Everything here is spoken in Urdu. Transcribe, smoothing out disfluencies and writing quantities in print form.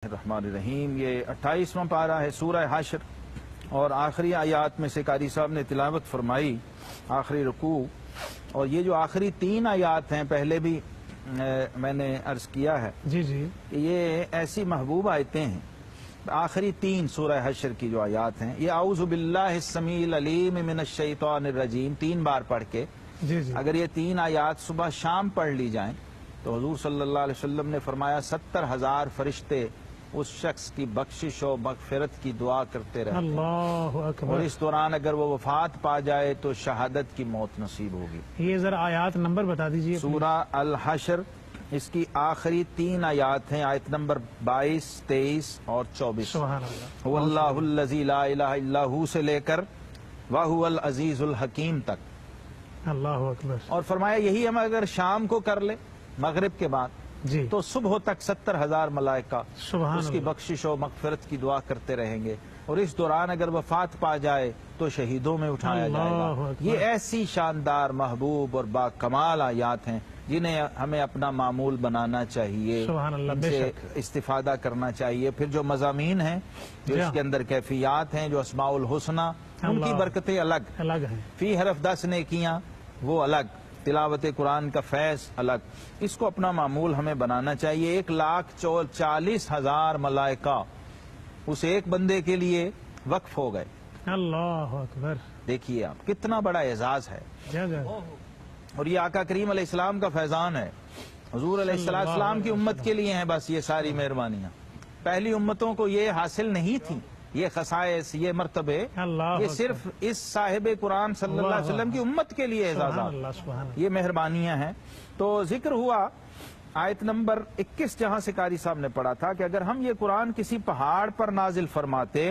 الرحمن الرحیم، یہ 28واں پارہ ہے سورہ حشر، اور آخری آیات میں سے قاری صاحب نے تلاوت فرمائی، آخری رکوع، اور یہ جو آخری 3 آیات ہیں پہلے بھی میں نے عرض کیا ہے جی کہ یہ ایسی محبوب آیتیں ہیں۔ آخری 3 سورہ حشر کی جو آیات ہیں، یہ اعوذ باللہ السمیع العلیم من الشیطان الرجیم 3 بار پڑھ کے جی اگر یہ 3 آیات صبح شام پڑھ لی جائیں تو حضور صلی اللہ علیہ وسلم نے فرمایا 70,000 فرشتے اس شخص کی بخشش و مغفرت کی دعا کرتے رہتے ہیں، اللہ اور اکبر۔ اس دوران اگر وہ وفات پا جائے تو شہادت کی موت نصیب ہوگی۔ یہ ذرا آیات نمبر بتا دیجیے۔ سورہ الحشر، اس کی آخری 3 آیات ہیں، آیت نمبر 22، 23 اور 24۔ سبحان اللہ۔ هو اللہ الذی لا الہ الا ہو سے لے کر وَهُوَ العزیز الحکیم تک، اللہ اکبر۔ اور فرمایا یہی ہم اگر شام کو کر لیں مغرب کے بعد جی تو صبح تک 70,000 ملائکہ سبحان اس کی اللہ۔ بخشش و مغفرت کی دعا کرتے رہیں گے، اور اس دوران اگر وفات پا جائے تو شہیدوں میں اٹھایا جائے اللہ گا۔ اکبر۔ یہ ایسی شاندار، محبوب اور با کمال آیات ہیں جنہیں ہمیں اپنا معمول بنانا چاہیے، سبحان اللہ، ان بے سے شک۔ استفادہ کرنا چاہیے۔ پھر جو مضامین ہیں، جو جی اس کے اندر کیفیات ہیں، جو اسماء الحسنہ، ان کی اللہ۔ برکتیں الگ، الگ ہیں۔ فی حرف 10 نیکیاں وہ الگ، تلاوت قرآن کا فیض الگ، اس کو اپنا معمول ہمیں بنانا چاہیے۔ 1,40,000 ملائکہ اس ایک بندے کے لیے وقف ہو گئے۔ اللہ اکبر۔ دیکھیے آپ، کتنا بڑا اعزاز ہے، جا جا۔ اور یہ آقا کریم علیہ السلام کا فیضان ہے۔ حضور علیہ السلام کی امت کے لیے ہیں بس یہ ساری مہربانیاں، پہلی امتوں کو یہ حاصل نہیں تھی، یہ خصائص، یہ مرتبے، اللہ یہ اکبر۔ صرف اس صاحب قرآن صلی اللہ علیہ وسلم کی امت کے لیے سبحان اعزازات، اللہ، سبحان اللہ۔ یہ مہربانیاں ہیں۔ تو ذکر ہوا آیت نمبر 21 جہاں سے قاری صاحب نے پڑھا تھا کہ اگر ہم یہ قرآن کسی پہاڑ پر نازل فرماتے